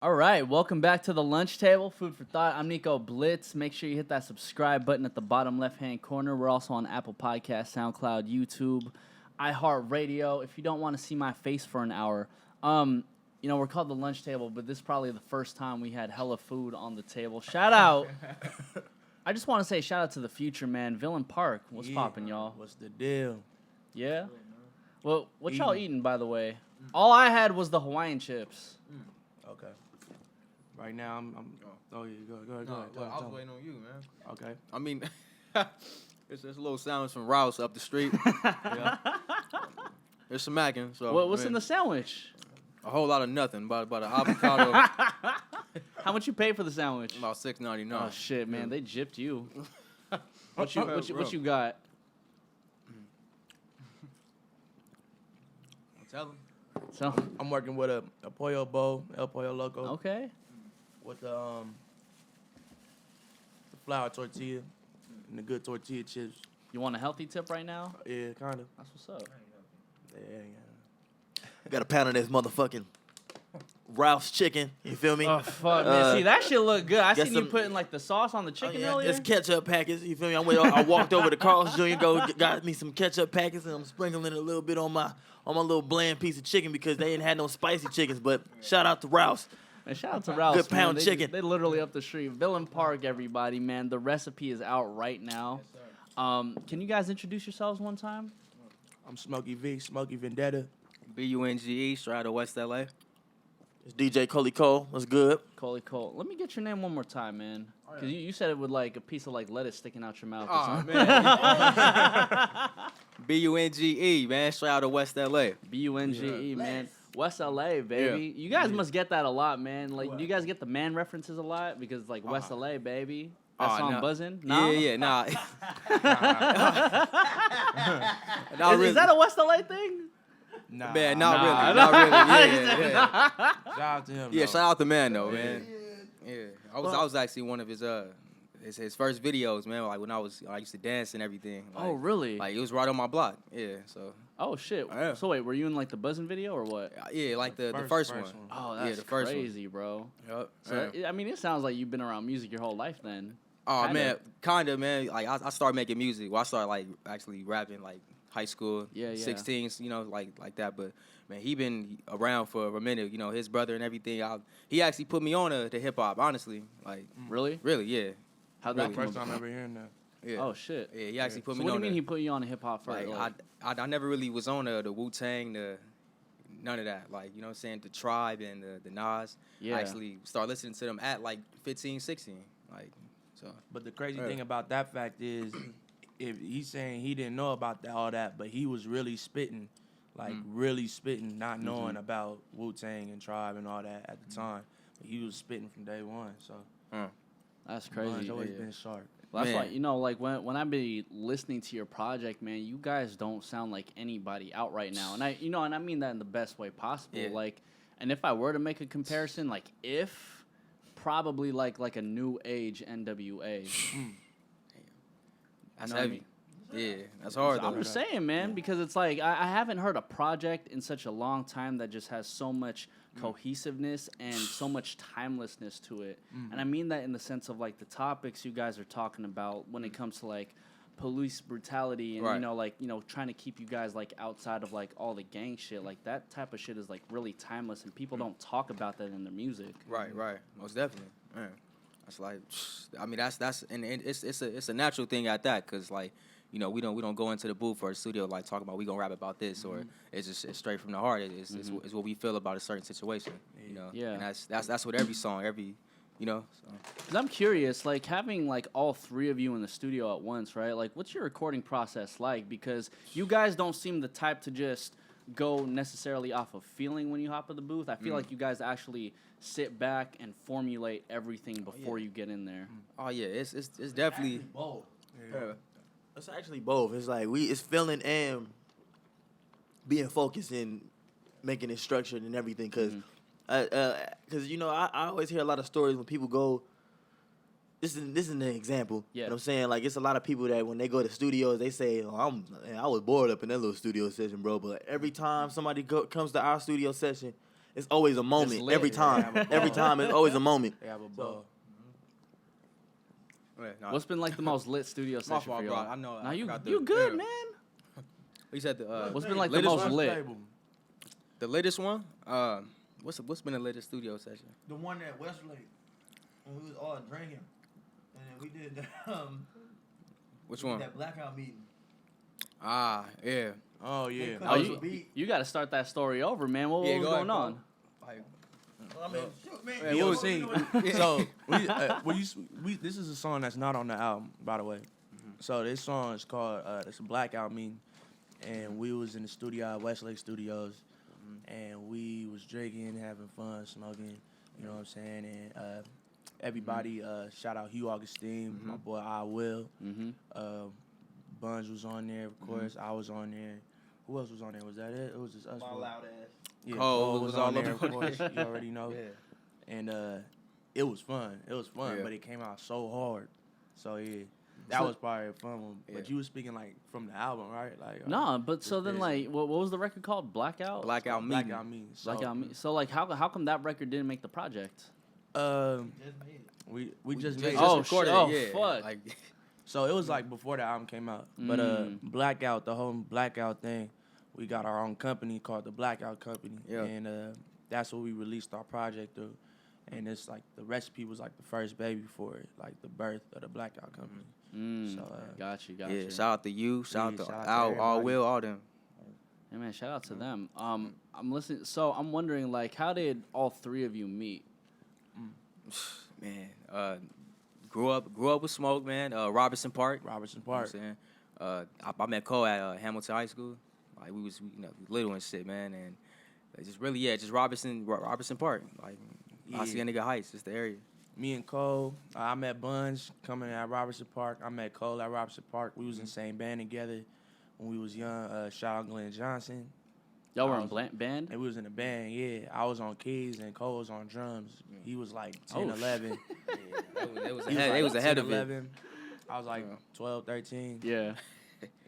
All right, welcome back to the lunch table, Food for Thought. I'm Nico Blitz. Make sure you hit that subscribe button at the bottom left-hand corner. We're also on Apple Podcasts, SoundCloud, YouTube, iHeartRadio. If you don't want to see my face for an hour, we're called the lunch table, but this is probably the first time we had hella food on the table. Shout out. I just want to say shout out to the future, man. Villain Park. What's popping, y'all? What's the deal? Yeah? Well, what y'all eating, by the way? All I had was the Hawaiian chips. Okay. Right now, I'm oh, yeah, go ahead. I was waiting on you, man. Okay. I mean, it's a little sandwich from Rouse up the street. Yeah. There's some macking. So What's in the sandwich? A whole lot of nothing, about an avocado. How much you pay for the sandwich? About $6.99. Oh shit, man, they gypped you. What you got? Tell them. So I'm working with a pollo bowl, El Pollo Loco, okay. with the flour tortilla and the good tortilla chips. You want a healthy tip right now? Yeah, kind of. That's what's up. Yeah. Got a pound of this motherfucking Ralph's chicken. You feel me? Oh fuck, man. See, that shit look good. I got seen you some- putting like the sauce on the chicken earlier. It's ketchup packets. You feel me? I walked over to Carl's Jr. Got me some ketchup packets, and I'm sprinkling a little bit on my little bland piece of chicken because they didn't have no spicy chickens. But shout out to Ralph's. And shout out to Ralph's. Good pound man. chicken. They literally up the street. Villain Park, everybody, man. The recipe is out right now. Can you guys introduce yourselves one time? I'm Smokey Vendetta. BUNGE, straight out of West LA. It's DJ Coley Cole. What's good? Coley Cole. Let me get your name one more time, man. Because you said it with like a piece of like lettuce sticking out your mouth or Oh, something. man. BUNGE, man, straight out of West LA. BUNGE, man. West LA, baby. Yeah. You guys must get that a lot, man. Like, do you guys get the man references a lot? Because, like, West LA, baby. That song nah. buzzing? No? Yeah, nah. Is that a West LA thing? Nah, Man, Nah. not really. Yeah. Shout out to him. Yeah, though. shout out the man though, man. Yeah, I was actually one of his first videos, man. Like when I used to dance and everything. Like, Oh, really? Like it was right on my block. Yeah, so Oh, shit. Yeah. So, wait, were you in, like, the buzzing video or what? yeah, like the First first one. one. Oh, Yeah, that's the first one. crazy, bro. Yep. So, I mean, it sounds like you've been around music your whole life then. Oh Kinda. man, kinda man. Like I started making music. Well, I started like actually rapping like high school, Yeah. 16s, like that. But man, he been around for a minute. You know, his brother and everything. He actually put me on to hip hop. Honestly, like Really? really, yeah, How'd Really, that come first time about? ever hearing that. yeah. Oh, shit. Yeah, he actually put So me what do on. you mean he put you on a hip-hop first? Like I never really was on the Wu-Tang, none of that. Like, you know what I'm saying? The Tribe and the Nas. Yeah. I actually started listening to them at like 15, 16. Like, so. But the crazy Yeah. thing about that fact is, if he's saying he didn't know about all that, but he was really spitting, not knowing about Wu-Tang and Tribe and all that at the time. But he was spitting from day one, so That's he's crazy. always been sharp. Well, that's Man. why, like, when I be listening to your project, man, you guys don't sound like anybody out right now. And I mean that in the best way possible. Yeah. Like, and if I were to make a comparison, like, probably like a new age NWA. That's know what I heavy. mean? Yeah, that's hard I'm though. just saying, man, because it's like I haven't heard a project in such a long time that just has so much cohesiveness and so much timelessness to it. And I mean that in the sense of like the topics you guys are talking about when it comes to like police brutality and Right. trying to keep you guys like outside of like all the gang shit. Like that type of shit is like really timeless and people don't talk about that in their music. Right, most definitely. Man. That's like, I mean, that's and it's a natural thing at that, cause like, you know, we don't go into the booth or the studio like talking about we gonna rap about this or it's straight from the heart. It's what we feel about a certain situation. You know, Yeah. And that's what every song, you know. So. Cause I'm curious, like having like all three of you in the studio at once, right? Like, what's your recording process like? Because you guys don't seem the type to just go necessarily off of feeling when you hop in the booth. I feel like you guys actually sit back and formulate everything before you get in there. Oh yeah, it's definitely. Both. Yeah. It's actually both. It's like it's feeling and being focused and making it structured and everything. Cause I always hear a lot of stories when people go. This is an example. Yeah. You know what I'm saying? Like, it's a lot of people that when they go to studios, they say, I was bored up in that little studio session, bro. But every time somebody comes to our studio session, it's always a moment lit. every time. Yeah, Every time, it's always a moment. They have a ball. What's been like the most lit studio My session fault, for bro. y'all? I know. Now I you forgot the- good, yeah. man. You said the What's been like the latest most one? lit? The latest one? What's been the latest studio session? The one at Westlake, when we was all drinking, and then we did Which one? that blackout meeting. Ah, yeah. Oh yeah. Oh, you got to start that story over, man. What was go going ahead, on? Like, I mean, shoot, man. Hey, You what know, was- see, so this is a song that's not on the album, by the way. So this song is called it's a blackout meeting, and we was in the studio at Westlake Studios, and we was drinking, having fun, smoking. You know what I'm saying? And everybody, shout out Hugh Augustine, my boy I Will. Buns was on there, of course. I was on there. Who else was on there? Was that it? It was just us. My four. loud ass. Yeah, Cole Cole was was all on there, up of on course. there. You already know. yeah. And it was fun. It was fun, Yeah. but it came out so hard. So yeah, that was probably a fun one. But Yeah. you was speaking like from the album, right? Like No, but so then crazy. like, what was the record called? Blackout. Blackout meeting. Blackout meeting. So, Blackout. So like, how come that record didn't make the project? We just made it. Oh, recorded oh, it, yeah. fuck. Like, So it was like before the album came out. But Blackout, the whole Blackout thing, we got our own company called the Blackout Company. Yeah. And that's what we released our project through. And it's like the recipe was like the first baby for it, like the birth of the Blackout Company. So Got you. yeah, shout out to you. Shout Yeah, out to shout out to Al, everybody. Will, all them. Yeah, man, shout out to them. I'm listening. So I'm wondering, like, how did all three of you meet? Man, grew up with Smoke, man. Robertson Park. Robertson You know Park. what I'm saying? I met Cole at Hamilton High School. Like we was little and shit, man, and just Robertson Park. Like I see a nigga Heights, just the area. Me and Cole, I met Buns coming at Robertson Park. I met Cole at Robertson Park. We was in the same band together when we was young. Shout out Glenn Johnson. Y'all were I in was- band? And we was in a band, yeah. I was on keys and Cole was on drums. He was like 10, Oh, 11. They was He ahead. They was ahead 10, of it. 11. I was like Yeah. 12, 13. Yeah.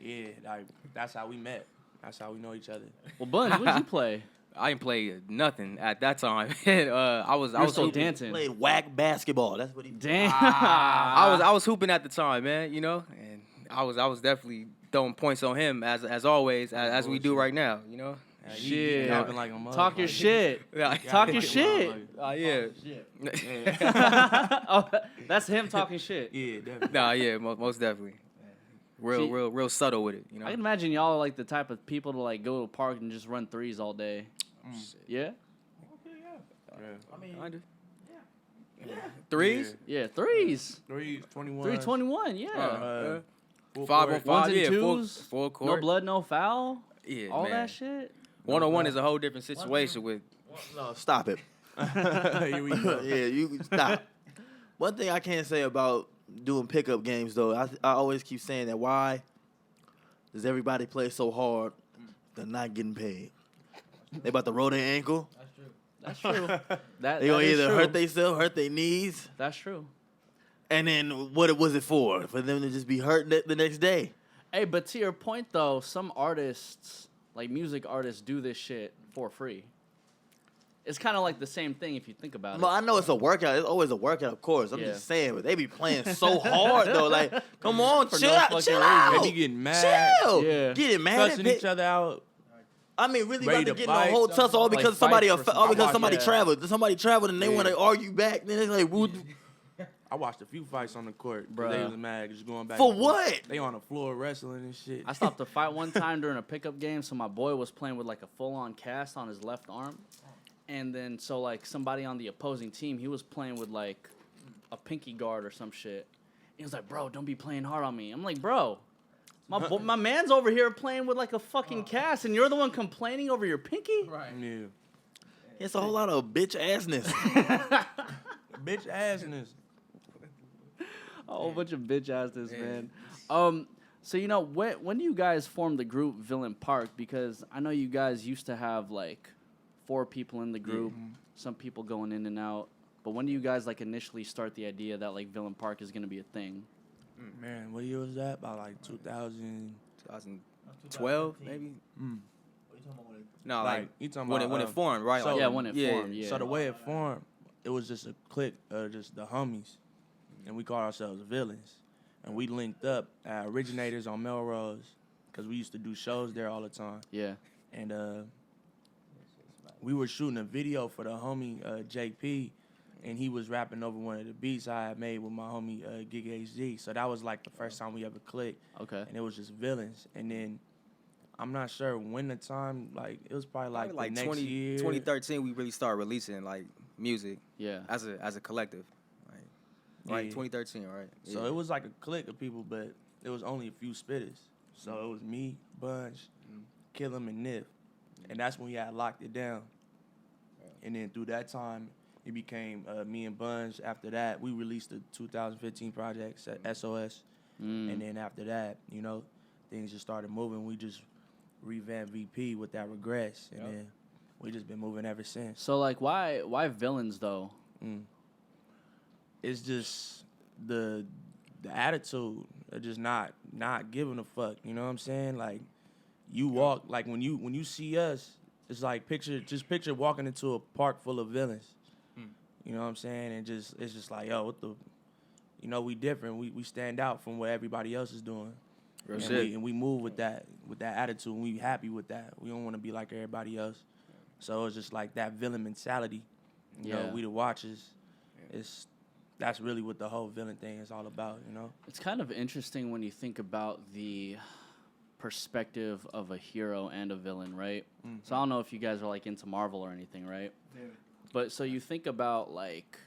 Yeah, like that's how we met. That's how we know each other. Well, Buns, what did you play? I didn't play nothing at that time. I was still hooping. dancing. Played whack basketball. That's what he did. Damn. I was hooping at the time, man. You know, and I was definitely throwing points on him as always as we do right now. You know. He Shit. capping like a Talk your motherfucker. shit. Yeah. Talk your shit. Yeah. Oh, that's him talking shit. Yeah, definitely. Nah, yeah, most definitely. See- Real subtle with it. You know. I can imagine y'all are like the type of people to like go to a park and just run threes all day. Yeah? I mean, Kinda. Threes. Yeah, threes. 321. 321, yeah. Full 5 on court. 5, Ones and yeah, twos, full No court. blood, no foul. Yeah, All man. that shit. 1-on-1 is a whole different situation with. no, stop it. Here we go. Yeah, you stop. One thing I can't say about doing pickup games though, I always keep saying that. Why does everybody play so hard? They're not getting paid. They about to roll their ankle. That's true. That They gonna is either true. hurt themselves, hurt their knees, That's true. and then what was it for? For them to just be hurt the next day? Hey, but to your point though, some artists, like music artists, do this shit for free. It's kind of like the same thing if you think about it. No, I know it's a workout. It's always a workout, of course. I'm Yeah. just saying, but they be playing so hard though. Like, come on, For chill no out, fucking chill reason. out. They be getting mad, Chill. Yeah. Getting mad cussing at each other out. I mean, really Ready about to to get in a fight. whole tussle all Like because fight for some- all because I somebody watch- traveled. Somebody traveled and they Yeah. want to argue back. Then it's like, woo, I watched a few fights on the court. 'Cause Bruh. They was mad just going back. for and forth. what? They on the floor wrestling and shit. I stopped a fight one time during a pickup game, so my boy was playing with like a full-on cast on his left arm. And then so like somebody on the opposing team, he was playing with like a pinky guard or some shit. He was like, "Bro, don't be playing hard on me." I'm like, "Bro, my man's over here playing with like a fucking cast, and you're the one complaining over your pinky." Right. Yeah. It's a whole lot of bitch assness. Bitch assness. A whole bunch of bitch asses, man. So you know, when do you guys form the group Villain Park? Because I know you guys used to have like 4 people in the group, some people going in and out. But when do you guys like initially start the idea that like Villain Park is gonna be a thing? Man, what year was that? About like 2000. 2012 maybe. No, Like, like you talking when about it formed, right? so- Like, Yeah, when it formed, yeah. So the way it formed, it was just a clique of just the homies, and we called ourselves Villains, and we linked up at Originators on Melrose, because we used to do shows there all the time, Yeah. and we were shooting a video for the homie JP, and he was rapping over one of the beats I had made with my homie Gig HG. So that was like the first time we ever clicked, Okay. and it was just Villains. And then I'm not sure when the time, like it was probably like the next 2013, we really started releasing like music Yeah. as a collective. Like, right, Yeah. 2013, right? So it was like a clique of people, but it was only a few spitters. So it was me, Bunch, Kill'em, and Nip. And that's when we had locked it down. And then through that time, it became me and Bunch. After that, we released the 2015 project, SOS. And then after that, you know, things just started moving. We just revamped VP with that Regrets. And then we just been moving ever since. So like, why Villains though? It's just the attitude of just not giving a fuck. You know what I'm saying? Like, you walk, like when you see us, it's like picture walking into a park full of villains. You know what I'm saying? And it's just like, yo, what the, you know, we different. We stand out from what everybody else is doing. And we move with that attitude, and we happy with that. We don't want to be like everybody else. So it's just like that villain mentality. You know, we the watchers. That's really what the whole villain thing is all about, you know? It's kind of interesting when you think about the perspective of a hero and a villain, right? So I don't know if you guys are like into Marvel or anything, right? Yeah. But so you think about like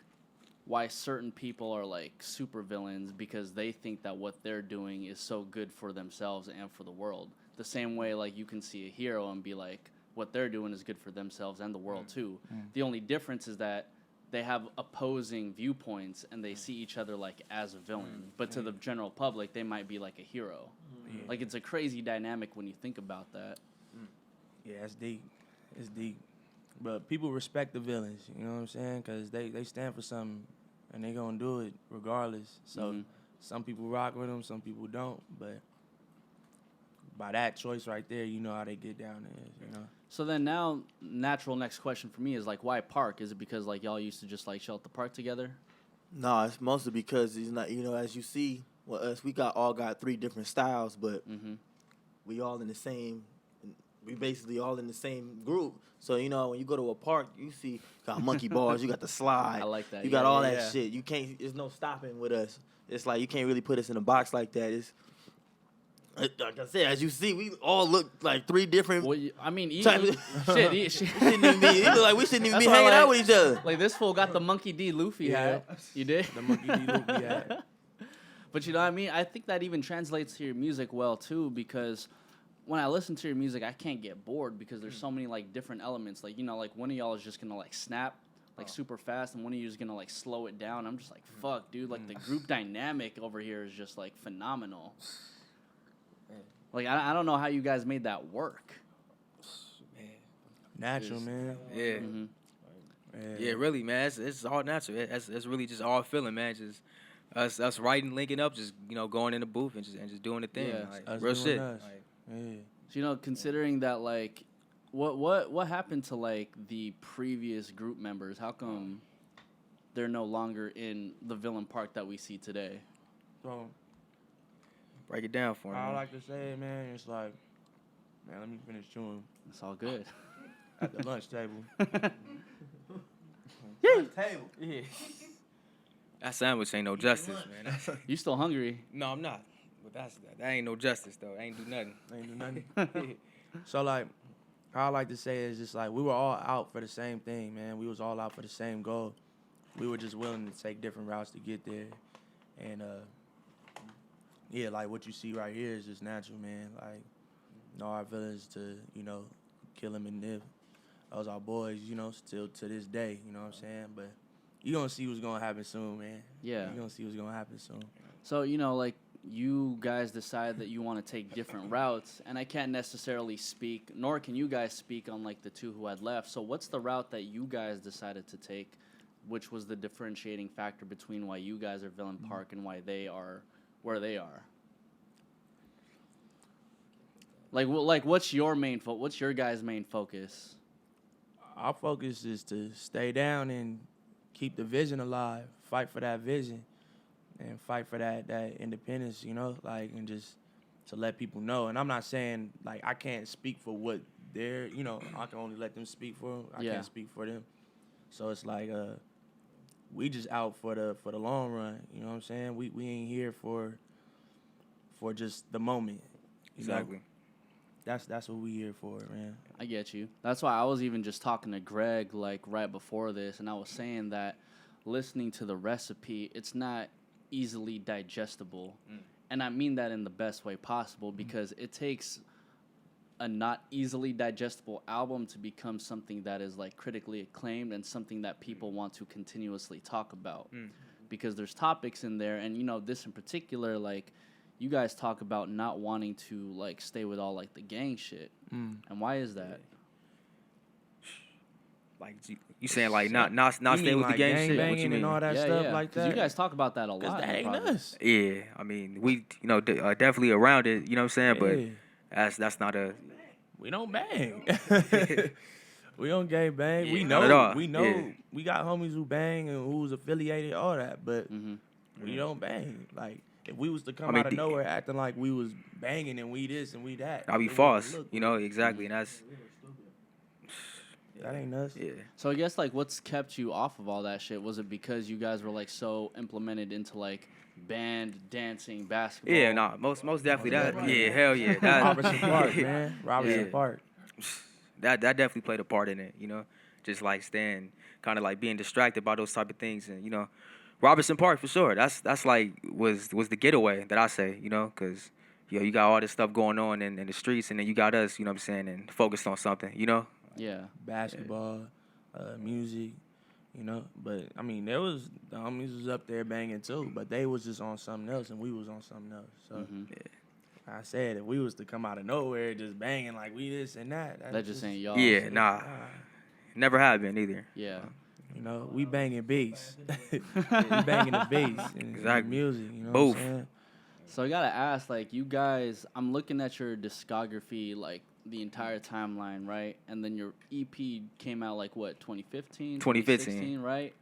why certain people are like super villains because they think that what they're doing is so good for themselves and for the world. The same way like you can see a hero and be like what they're doing is good for themselves and the world too. The only difference is that they have opposing viewpoints and they see each other like as a villain. But to the general public, they might be like a hero. Like it's a crazy dynamic when you think about that. Yeah, it's deep. It's deep. But people respect the villains, you know what I'm saying? Because they stand for something and they going to do it regardless. So some people rock with them, some people don't. But by that choice right there, you know how they get down there, you know? So then now, natural next question for me is like, why park? Is it because like y'all used to just like chill at the park together? No, it's mostly because he's not. You know, as you see, with us, we all got 3 different styles, but we all in the same. We basically all in the same group. So you know, when you go to a park, you see got monkey bars, you got the slide. I like that. You got all that shit. You can't. There's no stopping with us. It's like you can't really put us in a box like that. It's like I said, as you see, we all look like 3 different. Well, I mean, shit. shit. It look like we shouldn't even be That's why, hanging out like- with each other. Like this fool got the Monkey D Luffy hat. You did? The Monkey D. Luffy hat. But you know what I mean? I think that even translates to your music well too, because when I listen to your music, I can't get bored because there's so many like different elements. Like, you know, like one of y'all is just gonna like snap like super fast, and one of you is gonna like slow it down. I'm just like, fuck, dude. Like the group dynamic over here is just like phenomenal. Like I don't know how you guys made that work. Natural, man. Yeah. Yeah, really, man. It's all natural. It's really just all feeling, man. Just us writing, linking up, just you know, going in the booth and just doing the thing. Yeah. Like, real shit. Us. Like, So, you know, considering that, like, what happened to like the previous group members? How come they're no longer in the villain park that we see today? So break it down for me. I like to say, man, it's like, man, let me finish chewing It's all good. at the lunch table. Table. Yeah. That sandwich ain't no justice, man. You still hungry? No, I'm not. But that ain't no justice though. Ain't do nothing. Ain't do nothing. So like, how I like to say is just like we were all out for the same thing, man. We was all out for the same goal. We were just willing to take different routes to get there, and yeah, like what you see right here is just natural, man. Like, you know, our villains to kill him and Niv. Those our boys, you know, still to this day. You know what I'm saying? But you gonna see what's gonna happen soon, man. Yeah. You gonna see what's gonna happen soon. So, you know, like, you guys decide that you want to take different routes, and I can't necessarily speak, nor can you guys speak on, like, the 2 who had left. So what's the route that you guys decided to take, which was the differentiating factor between why you guys are Villain Park and why they are where they are? Like what's your what's your guys' main focus? Our focus is to stay down and keep the vision alive, fight for that vision, and fight for that independence, you know, like, and just to let people know. And I'm not saying, like, I can't speak for what they're, you know, I can only let them speak for them. I can't speak for them. So it's like, we just out for the long run, you know what I'm saying? We ain't here for just the moment. Exactly. Know? That's what we here for, man. I get you. That's why I was even just talking to Greg like right before this, and I was saying that listening to the recipe, it's not easily digestible. And I mean that in the best way possible, because it takes a not easily digestible album to become something that is like critically acclaimed and something that people want to continuously talk about. Because there's topics in there, and you know, this in particular, like, you guys talk about not wanting to like stay with all like the gang shit. And why is that? Like you saying like not staying with like the gang shit? What you mean? And all that stuff like that? Because you guys talk about that a lot. That ain't us. Yeah, I mean, we definitely around it. You know what I'm saying? But that's not a. We don't bang. We don't gang bang. Yeah, we not at know. all. We know. Yeah. We got homies who bang and who's affiliated, all that. But we don't bang. Like, if we was to come out of nowhere acting like we was banging and we this and we that, I'll be false. You know, exactly. And that's. That ain't us. Yeah. So I guess like what's kept you off of all that shit? Was it because you guys were like so implemented into like band, dancing, basketball? Yeah, nah, most definitely that. Yeah, hell yeah. That, Robertson Park, man. Robertson Park. That definitely played a part in it, you know. Just like staying, kind of like being distracted by those type of things, and you know, Robertson Park for sure. That's like was the getaway that I say, you know, because you got all this stuff going on in the streets, and then you got us, you know what I'm saying, and focused on something, you know. Yeah. Basketball, music, you know. But I mean, the homies was up there banging too, but they was just on something else, and we was on something else. So I said, if we was to come out of nowhere just banging like we this and that just ain't y'all. Yeah, nah. Never have been either. Yeah. You know, we banging bass. We banging the bass and Exactly. music, you know Both. what I'm saying? So I gotta ask, like, you guys, I'm looking at your discography, like, the entire timeline, right? And then your EP came out, like, what, 2015? 2015. Right?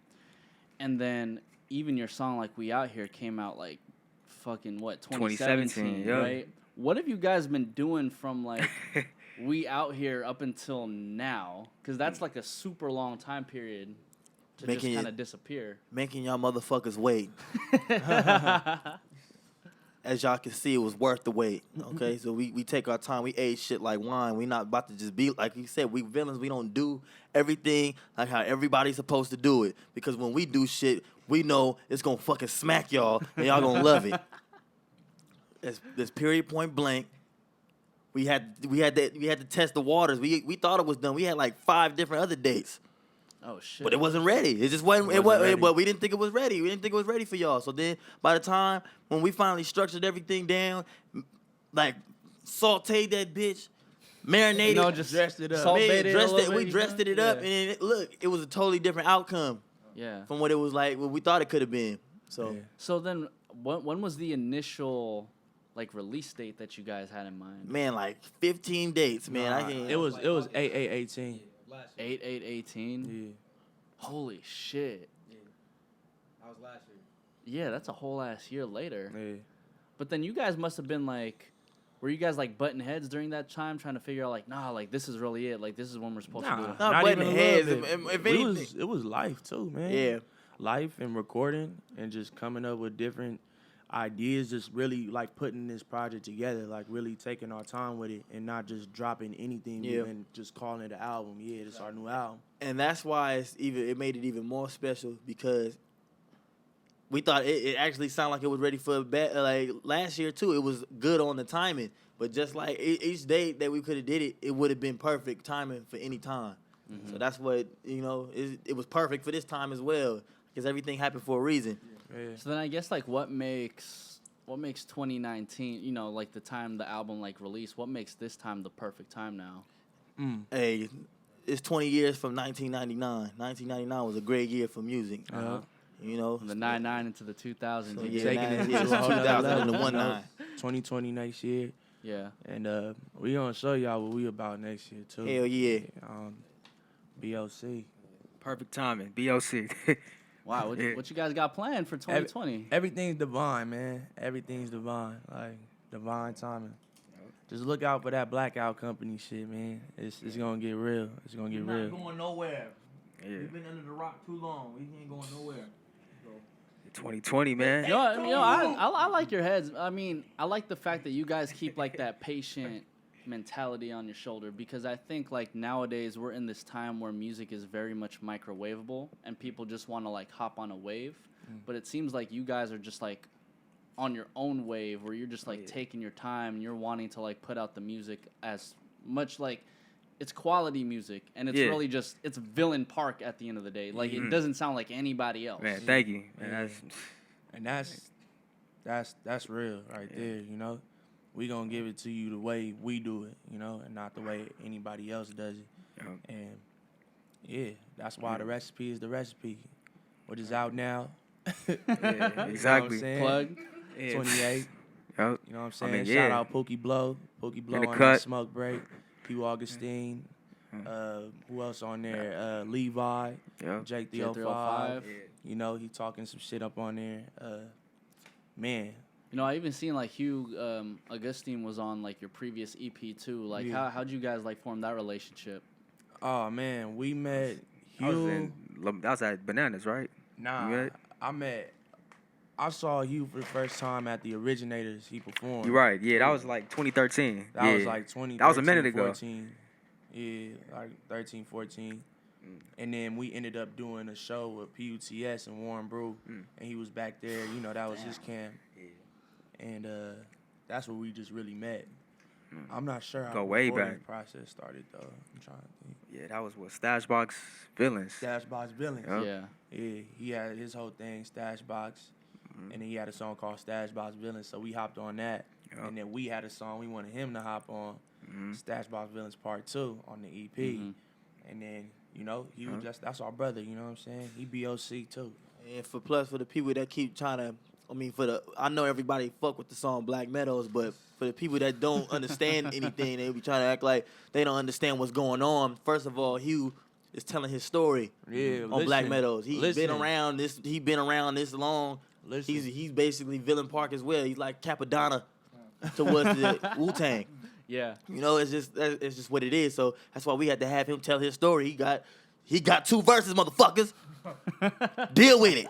And then even your song, like, We Out Here came out, like, fucking, what, 2017, yeah. right? What have you guys been doing from, like, We Out Here up until now? Because that's, like, a super long time period to just kind of disappear. Making y'all motherfuckers wait. As y'all can see, it was worth the wait. Okay, so we take our time. We age shit like wine. We not about to just be like you said. We villains. We don't do everything like how everybody's supposed to do it. Because when we do shit, we know it's gonna fucking smack y'all, and y'all gonna love it. This period point blank. We had to test the waters. We thought it was done. We had like 5 different other dates. Oh, shit. But it wasn't ready. It just wasn't. But we didn't think it was ready. We didn't think it was ready for y'all. So then, by the time when we finally structured everything down, like sauteed that bitch, marinated, just dressed it up. We dressed it up, and it was a totally different outcome. Yeah. From what it was like, what we thought it could have been. So. Yeah. So then, when was the initial like release date that you guys had in mind? Man, like 15 dates, man. I can't. It was 8/8/18. 8/8/18. Yeah. Holy shit. Yeah. That was last year. Yeah, that's a whole ass year later. Yeah. But then you guys must have been like, were you guys like butting heads during that time, trying to figure out like, nah, like this is really it, like this is when we're supposed to do it. Not butting even a heads. little bit. If anything, It was life too, man. Yeah. Life and recording and just coming up with different ideas, just really like putting this project together, like really taking our time with it and not just dropping anything and just calling it an album. Yeah, it's our new album. And that's why it made it even more special, because we thought it actually sounded like it was ready for like last year too. It was good on the timing, but just like each day that we could have did it, it would have been perfect timing for any time. So that's what it was perfect for this time as well, because everything happened for a reason. Yeah. So then I guess like what makes 2019, you know, like the time the album like released, what makes this time the perfect time now? Hey, it's 20 years from 1999. 1999 was a great year for music. You know, From the 99 into the 2000s. So you yeah, get- taking it yeah, to a whole nother 2000 and the level, 19. 2020 next year. Yeah. And we gonna show y'all what we about next year too. Hell yeah. BOC. Perfect timing. BOC. Wow, what you guys got planned for 2020? Everything's divine, man. Everything's divine. Like divine timing. Just look out for that Blackout Company shit, man. It's gonna get real. It's gonna get real. Not going nowhere. Yeah. We've been under the rock too long. We ain't going nowhere. 2020, man. I like your heads. I mean, I like the fact that you guys keep like that patient mentality on your shoulder, because I think like nowadays we're in this time where music is very much microwavable and people just want to like hop on a wave. But it seems like you guys are just like on your own wave where you're just like taking your time and you're wanting to like put out the music as much like it's quality music, and it's really just it's Villain Park at the end of the day. Like it doesn't sound like anybody else. Man, thank you. Man, that's real right there, you know. We gonna give it to you the way we do it, you know, and not the way anybody else does it. And yeah, that's why the recipe is the recipe. What is out now? Exactly. You know Plug. 28. Yep. You know what I'm saying? I mean, Shout out Pookie Blow In the on cut. that Smoke Break. Hugh Augustine. Who else on there? Levi. Yep. Jake the Jake 05. 05. You know, he talking some shit up on there. Man. You know, I even seen like Hugh Augustine was on like your previous EP too. Like how'd you guys like form that relationship? Oh man, we met Hugh. That was at Bananas, right? Nah, I saw Hugh for the first time at the Originators. He performed. You're right. Yeah, that was like 2013. That was like 2013, That was a minute ago. 14. Yeah, like 13, 14. And then we ended up doing a show with PUTS and Warren Brew. And he was back there. You know, that was his camp. And that's where we just really met. I'm not sure how Go the way recording back. process started, though. I'm trying to think. Yeah, that was what Stashbox Villains. Stashbox Villains. Yep. Yeah. Yeah, he had his whole thing, Stashbox. And then he had a song called Stashbox Villains, so we hopped on that. Yep. And then we had a song we wanted him to hop on, Stashbox Villains Part 2 on the EP. And then, you know, he was that's our brother, you know what I'm saying? He BOC too. And for the people that keep trying to, I know everybody fuck with the song Black Meadows, but for the people that don't understand anything, they be trying to act like they don't understand what's going on. First of all, Hugh is telling his story on Black Meadows. He's been around this long. He's basically Villain Park as well. He's like Capadonna towards the Wu-Tang. Yeah. You know, it's just what it is. So that's why we had to have him tell his story. He got 2 verses, motherfuckers. Deal with it.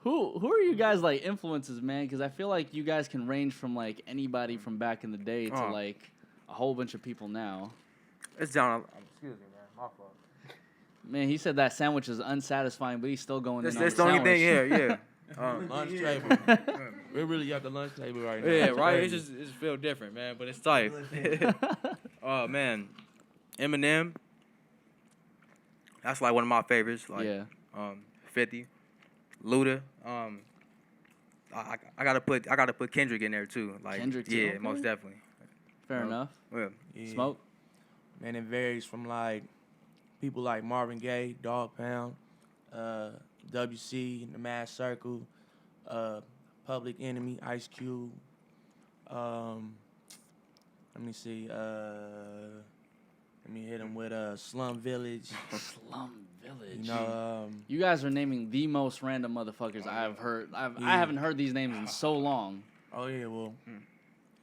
Who are you guys like influences, man? Because I feel like you guys can range from like anybody from back in the day to like a whole bunch of people now. It's down. Excuse me, man. My fault. Man, he said that sandwich is unsatisfying, but he's still going in on That's the the only sandwich. thing here. Yeah. Lunch table. We're really at the lunch table right now. Yeah, It's right. crazy. It just feel different, man. But it's tight. Oh man, Eminem. That's like one of my favorites. Like, 50, Luda. I gotta put Kendrick in there too. Like, Kendrick too? Yeah, Okay. most definitely. Fair enough. Yeah. Smoke? Man, it varies from like people like Marvin Gaye, Dogg Pound, WC, The Mad Circle, Public Enemy, Ice Cube. Let me see. Let me hit him with Slum Village. Slum Village. You know, you guys are naming the most random motherfuckers I've heard. I haven't heard these names in so long. Oh yeah, well,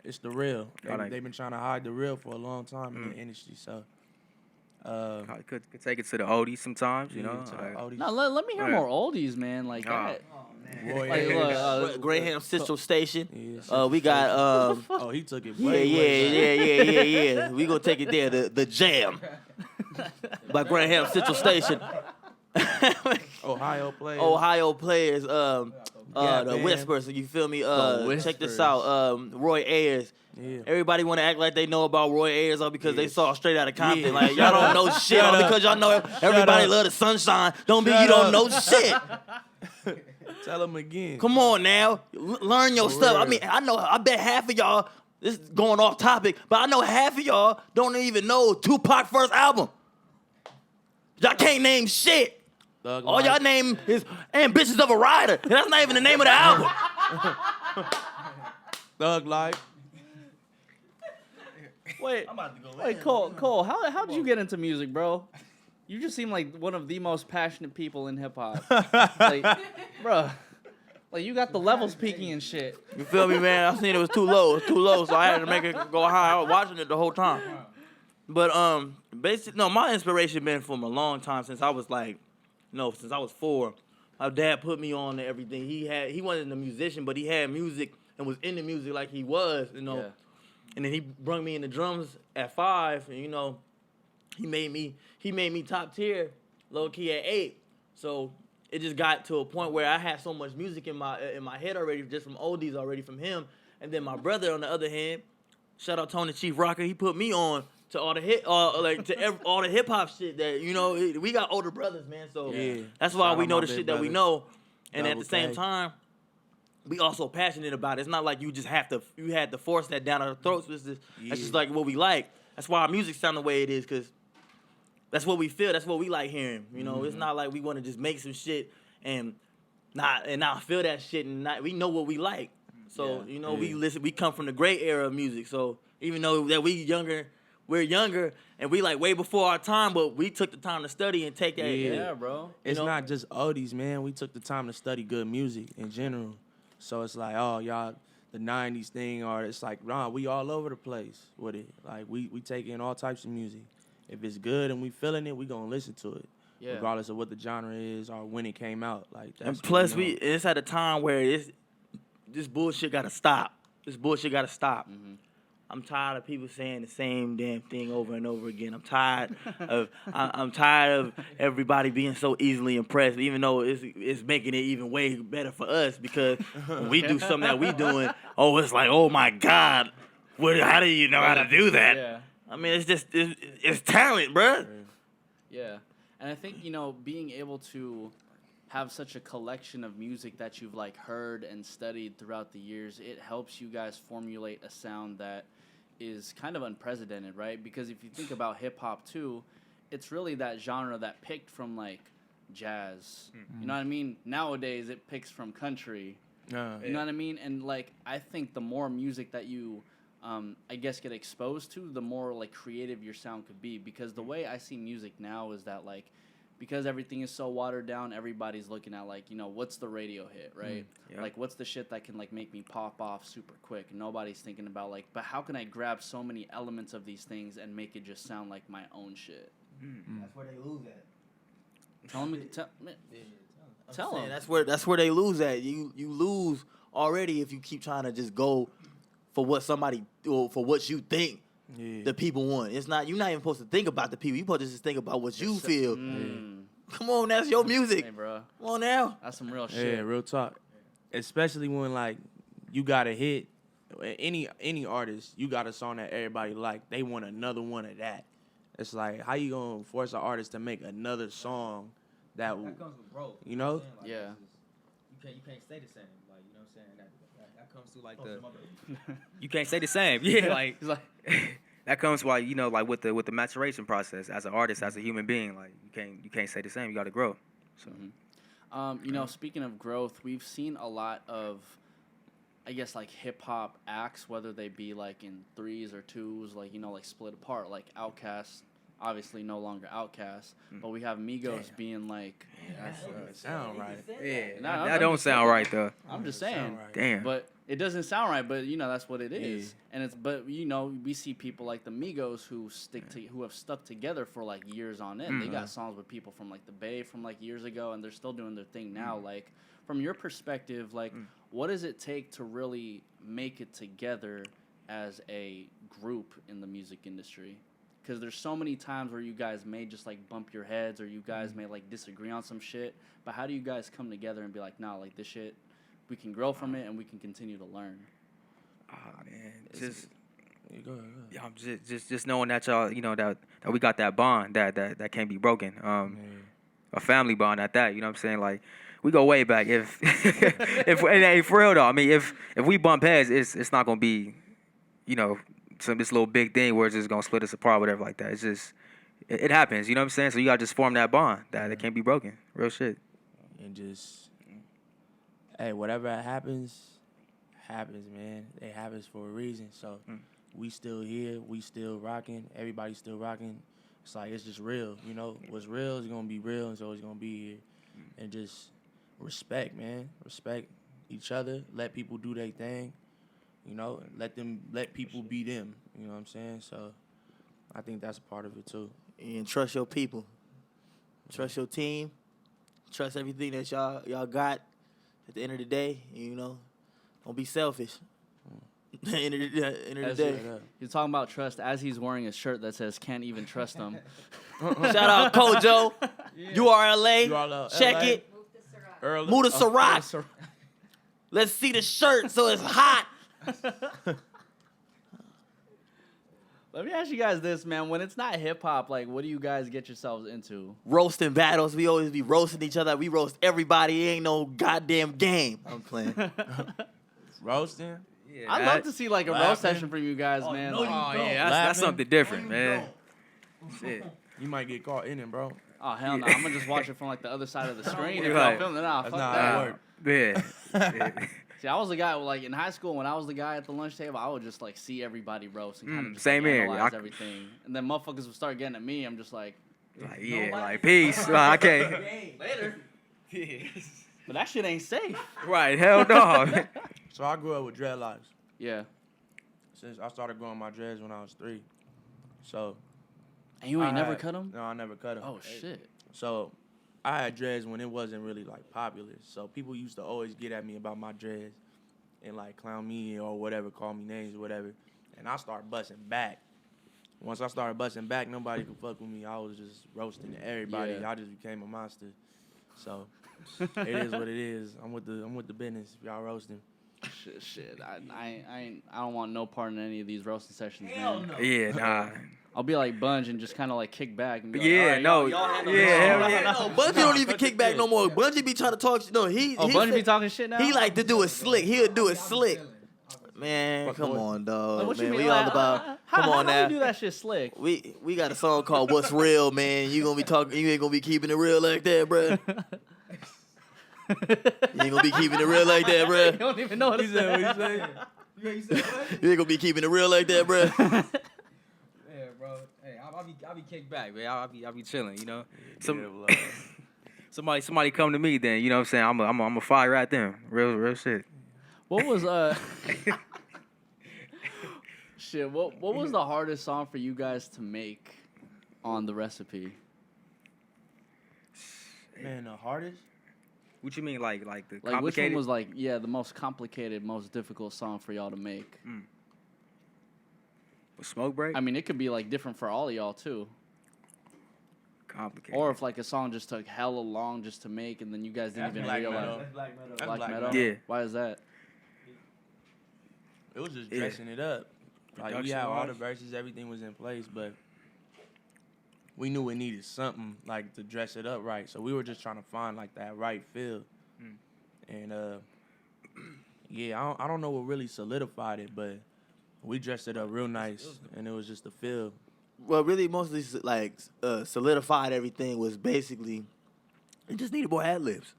it's the real. They've been trying to hide the real for a long time in the industry. So, Could take it to the oldies sometimes, you know. to the oldies. No, let me hear more oldies, man. Like that. Roy Like, Ayers. look, Graham Central Station. Yeah, We got oh, he took it way, way back. yeah. We gonna take it there. The Jam by Graham Central Station. Ohio players. Ohio players. The man. Whispers. You feel me? The Check this Whispers. out. Roy Ayers. Yeah. Everybody want to act like they know about Roy Ayers all because they saw Straight Outta Compton. Yeah. Like, y'all don't know shit all because y'all know everybody love the sunshine. Don't be you don't know shit. Tell him again. Come on now. Learn your stuff. I mean, I bet half of y'all, this is going off topic, but I know half of y'all don't even know Tupac's first album. Y'all can't name shit. Thug All Life. y'all name is Ambitions of a Rider. And that's not even the name of the album. Thug Life. Wait, I'm about to go wait, in. Cole, how did you get into music, bro? You just seem like one of the most passionate people in hip hop. Like, bro, like you got the levels peaking and shit. You feel me, man? I seen it was too low. It was too low, so I had to make it go high. I was watching it the whole time. But basically, no, my inspiration been from a long time since I was like, since I was 4. My dad put me on to everything. He wasn't a musician, but he had music and was into music like he was, Yeah. And then he brung me in the drums at 5, and he made me top tier, low key at 8. So it just got to a point where I had so much music in my head already, just from oldies already from him. And then my brother, on the other hand, shout out Tony Chief Rocker, he put me on to all the all the hip hop shit that we got older brothers, man. So Yeah. that's why Shout we out know my the big shit that we brothers. know. And at Double the same K. time, we also passionate about it. It's not like you just had to force that down our throats. That's just like what we like. That's why our music sound the way it is, because that's what we feel. That's what we like hearing. It's not like we want to just make some shit and not feel that shit, and we know what we like. So we listen. We come from the great era of music. So even though that we're younger and we like way before our time, but we took the time to study and take that. Yeah, bro. It's not just oldies, man. We took the time to study good music in general. So it's like, oh, y'all, the 90s thing, or it's like, nah, we all over the place with it. Like, we take in all types of music. If it's good and we feeling it, we gonna listen to it. Yeah. Regardless of what the genre is or when it came out. Like, that's And plus, what we know. it's at a time where this bullshit gotta stop. This bullshit gotta stop. Mm-hmm. I'm tired of people saying the same damn thing over and over again. I'm tired of everybody being so easily impressed, even though it's making it even way better for us, because when we do something that we doing, it's like, oh my God, how do you know how to do that? Yeah. I mean, it's just it's talent, bruh. Yeah. And I think, being able to have such a collection of music that you've like heard and studied throughout the years, it helps you guys formulate a sound that is kind of unprecedented, right? Because if you think about hip hop too, it's really that genre that picked from like jazz. You know what I mean? Nowadays it picks from country. You know what I mean? And like I think the more music that you I guess get exposed to, the more like creative your sound could be. Because the way I see music now is that like, because everything is so watered down, everybody's looking at like, what's the radio hit, right? Yeah. Like, what's the shit that can like make me pop off super quick? Nobody's thinking about like, but how can I grab so many elements of these things and make it just sound like my own shit? That's where they lose at. Tell them. That's where they lose at. You lose already if you keep trying to just go for what somebody or for what you think the people want. It's not, you're not even supposed to think about the people. You're supposed to just think about what you feel. Come on, that's your music. Hey, bro. Come on now. That's some real shit. Yeah, real talk. Especially when like you got a hit, any artist, you got a song that everybody like, they want another one of that. It's like, how you gonna force an artist to make another song that comes with growth. You know? Like, Yeah. You can't stay the same. Like, you know what I'm saying? That comes through like you can't stay the same. Yeah, like He's like, that comes while like with the maturation process as an artist, as a human being. Like you can't stay the same. You got to grow. So speaking of growth, we've seen a lot of, I guess, like hip hop acts, whether they be like in 3s or 2s, like like split apart, like Outkast. Obviously, no longer Outkast, but we have Migos being like. that doesn't sound right. yeah, Nah, that I'm don't just sound saying. right though. I'm just saying. right. Damn. But it doesn't sound right. But that's what it is. And it's we see people like the Migos who who have stuck together for like years on end. They got songs with people from like the Bay from like years ago, and they're still doing their thing now. Like from your perspective, like what does it take to really make it together as a group in the music industry? Because there's so many times where you guys may just like bump your heads, or you guys may like disagree on some shit. But how do you guys come together and be like, nah, like this shit, we can grow from it and we can continue to learn? Man, Go ahead. just knowing that y'all, that we got that bond that can't be broken. A family bond at that. You know what I'm saying? Like we go way back. If hey, for real though, I mean, if we bump heads, it's not gonna be, this little big thing where it's just gonna split us apart, whatever like that. It's just it happens. You know what I'm saying? So you gotta just form that bond that it can't be broken. Real shit. And just, hey, whatever happens, happens, man. It happens for a reason. So we still here. We still rocking. Everybody's still rocking. It's like, it's just real, you know. What's real is going to be real, and so it's going to be here. And just respect, man. Respect each other. Let people do their thing, you know. Let people be them, you know what I'm saying? So I think that's a part of it, too. And trust your people. Trust your team. Trust everything that y'all got at the end of the day. You know, don't be selfish. At the end of the day. You're talking about trust as he's wearing a shirt that says "Can't even trust them." Shout out Kojo. URLA. Check LA. it. Move to Ciroc. Let's see the shirt so it's hot. Let me ask you guys this, man. When it's not hip hop, like, what do you guys get yourselves into? Roasting battles. We always be roasting each other. We roast everybody. It ain't no goddamn game. I'm playing. Roasting? Yeah, I'd love to see like a roast Laughing. session from you guys, man. no, Like, you yeah, that's something different, man. Shit. You might get caught in it, bro. oh hell no, I'm gonna just watch it from like the other side of the screen. If Right. y'all filming it, nah, That's fuck not that. how it works. Yeah. See, I was the guy like in high school when I was the guy at the lunch table. I would just like see everybody roast and kind of just same like, here. analyze I- everything, and then motherfuckers would start getting at me. I'm just like, Like, yeah, like, peace. Like, okay. later. But that shit ain't safe. Right, hell no. So I grew up with dreadlocks. Yeah. Since I started growing my dreads when I was 3. So And you ain't I never had- cut them? No, I never cut them. Oh shit. So I had dreads when it wasn't really like popular. So people used to always get at me about my dreads and like clown me or whatever, call me names or whatever. And I started busting back. Once I started busting back, nobody could fuck with me. I was just roasting everybody. Yeah. I just became a monster. So it is what it is. I'm with the business. If y'all roasting. Shit. I don't want no part in any of these roasting sessions, man. Yeah, nah. I'll be like Bunge and just kind of like kick back and be like, Yeah, "All right, no. y'all handle Yeah, this." hell yeah. No, Bungie don't even kick back no more. Bungie be trying to talk. No, he. Oh, he Bunge be said- talking shit now? He like to do it slick. He'll do it slick. Man, Fuck come boy. on, dog. Like, what you Man, mean? we all Like, about. how, Come on how now. you do that shit slick? We got a song called "What's Real," man. You gonna be talking. You ain't gonna be keeping it real like that, bruh. You ain't gonna be keeping it real like that, You bruh. don't even know what to He said what he say. said. You ain't gonna be keeping it real like that, bruh. Yeah, bro. Hey, I'll be kicked back, man. I'll be chilling, you know. Somebody come to me, then you know what I'm saying. I'm a fire right there. Real shit. What was shit? What was the hardest song for you guys to make on the recipe? Man, the hardest? What you mean, like the Like which complicated? one was like the most complicated, most difficult song for y'all to make? Smoke break? I mean, it could be like different for all of y'all too. Complicated. Or if like a song just took hella long just to make, and then you guys didn't That's even black realize. metal. That's Black black metal. metal. Yeah. Why is that? It was just Yeah. dressing it up. Like we had all the Production-wise? verses, everything was in place, but we knew it needed something like to dress it up right. So we were just trying to find like that right feel. And yeah, I don't know what really solidified it, but we dressed it up real nice, and it was just the feel. Well, really, mostly like solidified everything was basically it just needed more ad libs.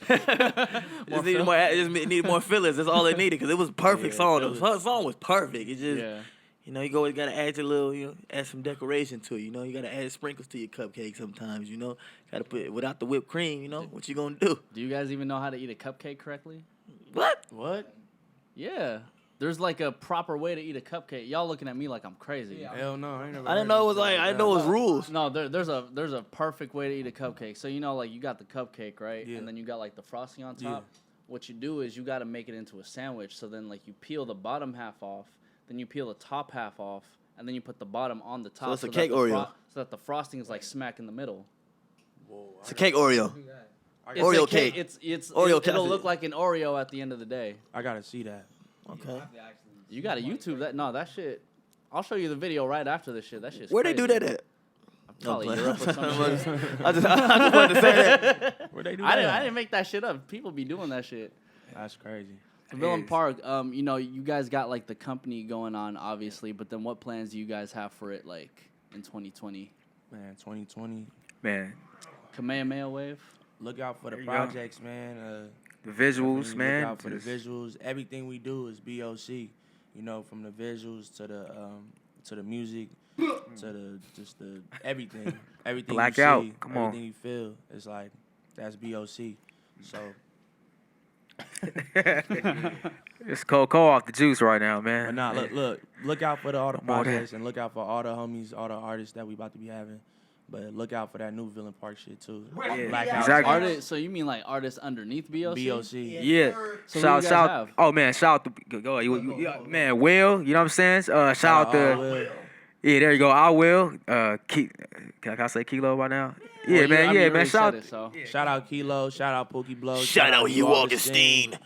It just needed more fillers. That's all it needed because it was a perfect Yeah, song. fillers. The song was perfect. It just Yeah. you know you always gotta add your little add some decoration to it. You know you gotta add sprinkles to your cupcake sometimes. You know gotta put without the whipped cream. You know what you gonna do? Do you guys even know how to eat a cupcake correctly? What? What? Yeah. There's like a proper way to eat a cupcake. Y'all looking at me like I'm crazy. Hell no, I ain't never. I didn't heard know it was shit like I that. didn't know it was rules. No, there's a perfect way to eat a cupcake. So you know, like you got the cupcake, right? Yeah. And then you got like the frosting on top. Yeah. What you do is you got to make it into a sandwich. So then like you peel the bottom half off, then you peel the top half off, and then you put the bottom on the top. it's a that cake the Oreo. so that the frosting is like smack in the middle. Whoa, It's a cake Oreo. I It's Oreo a cake. It's Oreo it'll cake. look like an Oreo at the end of the day. I gotta see that. Okay. You got to YouTube that. No, that shit. I'll show you the video right after this shit. That shit's Where they crazy. do that at? Probably No, Europe or some shit. I just wanted to say that. Where they do I that? didn't make that shit up. People be doing that shit. That's crazy. Villain Park, you know, you guys got like the company going on, obviously, but then what plans do you guys have for it, like in 2020? Man, 2020. Man. Kamehameha wave. Look out for the There you go. projects, man. The visuals, Definitely man. Look out for the Just- visuals. Everything we do is BOC. You know, from the visuals to the music, to the everything. Everything Black you out. see, Come on. everything you feel is like that's BOC. So It's cold off the juice right now, man. but nah, look out for all the Come on, projects and look out for all the homies, all the artists that we about to be having. But look out for that new Villain Park shit too. Yeah, Blackout. exactly. Artists, so you mean like artists underneath BOC? BOC. Yeah. So who shout you guys shout. have? Oh man, shout out to go. Man, Will. You know what I'm saying? Shout out to. Will. Yeah, there you go. I will. Can I say Kilo right now? Yeah, Well, man. you Yeah, man. already Shout. said it, so. Shout out Kilo, shout out Pookie Blow, Shout out Hugh Augustine.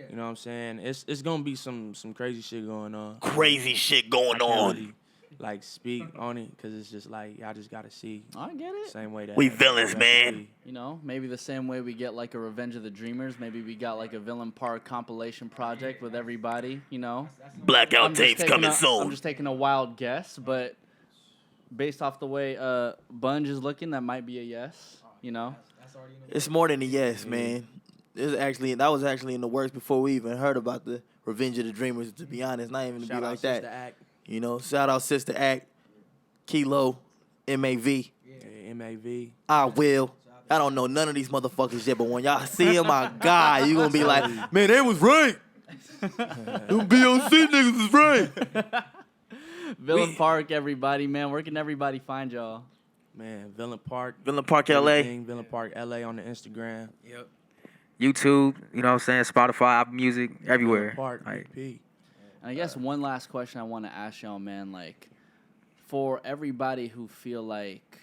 You know what I'm saying? It's gonna be some crazy shit going on. Crazy shit going I can't on. really, like speak on it because it's just like y'all just gotta see. I get it. Same way that We villains, the man. recipe. You know, maybe the same way we get like a Revenge of the Dreamers. Maybe we got like a Villain Park compilation project with everybody. You know, Blackout I'm just tapes taking coming I'm soon. just taking a wild guess, but based off the way Bunge is looking, that might be a yes. You know, It's more than a yes, man. That was actually in the works before we even heard about the Revenge of the Dreamers. To be honest, not even to Shout be out like Sister that. Act, You know, shout out Sister Act, Kilo, MAV. MAV. I will. I don't know none of these motherfuckers yet, but when y'all see him, my God, you gonna be like, man, they was right. Them BOC niggas was right. Villain Park, everybody, man. Where can everybody find y'all? Man, Villain Park. Villain Park, LA. everything, Villain Park, LA on the Instagram. Yep. YouTube. You know what I'm saying? Spotify, Apple Music, everywhere. Villain Park, Like, EP. And I guess one last question I want to ask y'all, man. Like, for everybody who feel like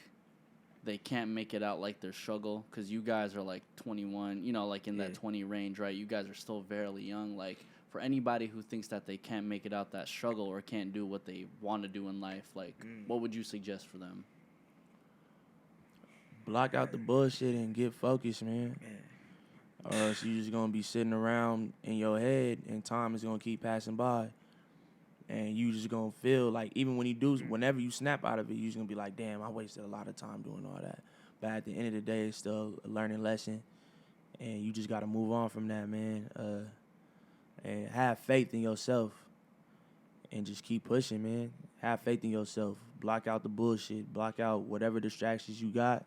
they can't make it out like their struggle, because you guys are like 21, you know, like in that 20 range, right? You guys are still fairly young. Like, for anybody who thinks that they can't make it out that struggle or can't do what they want to do in life, like, what would you suggest for them? Block out the bullshit and get focused, man. Or else you just gonna be sitting around in your head and time is gonna keep passing by. And you just gonna feel like even when whenever you snap out of it, you just gonna be like, damn, I wasted a lot of time doing all that. But at the end of the day, it's still a learning lesson. And you just gotta move on from that, man. And have faith in yourself. And just keep pushing, man. Have faith in yourself. Block out the bullshit. Block out whatever distractions you got.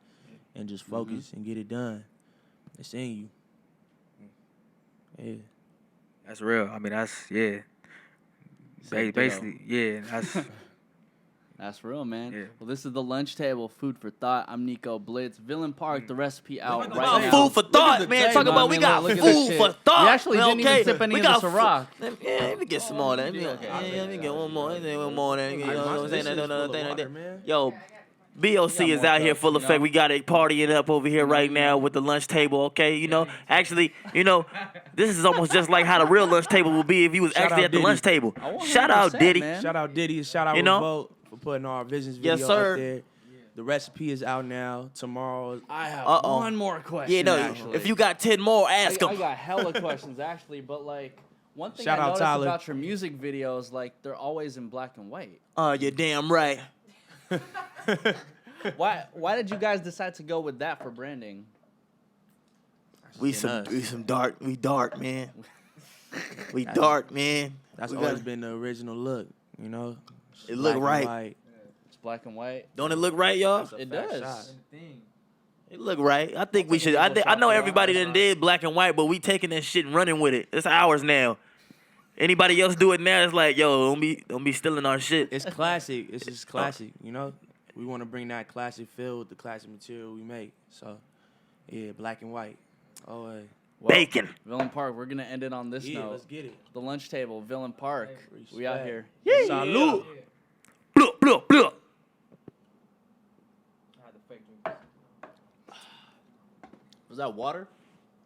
And just focus and get it done. It's in you. Yeah. that's real. I mean, that's, yeah. Basically, yeah. That's, That's real, man. Yeah. Well, this is the lunch table, food for thought. I'm Nico Blitz. Villain Park, the recipe out right About now. food for thought, the man. table. Talk about I we mean, got look at this food shit. for thought. We actually didn't okay. even sip any We of got the Ciroc. Yeah, let me get some more. Let me get one more. Let me get one more. You know what I'm saying? Another thing like that. Yo, BOC is out here full effect. We got it partying up over here right now with the lunch table, okay? You know, actually, you know, this is almost just like how the real lunch table would be if he was Shout actually out at the Diddy. lunch table. 100%, Shout out Diddy. man. Shout out Diddy and shout out You know? Revolt for putting our Visions video Yes, sir. up there. The recipe is out now. Tomorrow. I have Uh-oh. one more question. Yeah, no, actually. if you got 10 more, ask I him. got hella questions, actually, but like, one thing Shout I out noticed Tyler. about your music videos, like, they're always in black and white. You're damn right. Why did you guys decide to go with that for branding? We dark, man. We dark, man. That's We always gotta- been the original look, you know? It's It look black and right. white. It's black and white. Don't it look right, y'all? It Fact does. shot. It look right. I think we should. I know everybody done did black and white, but we taking that shit and running with it. It's ours now. Anybody else do it now? It's like, yo, don't be stealing our shit. It's classic. It's just classic, you know? We want to bring that classic feel with the classic material we make. So, yeah, black and white. Oh, hey. Well, Bacon. Villain Park, we're going to end it on this Yeah, note. let's get it. The lunch table, Villain Park. We out Respect. here. Salute. Blah, blah, blah. Was that water?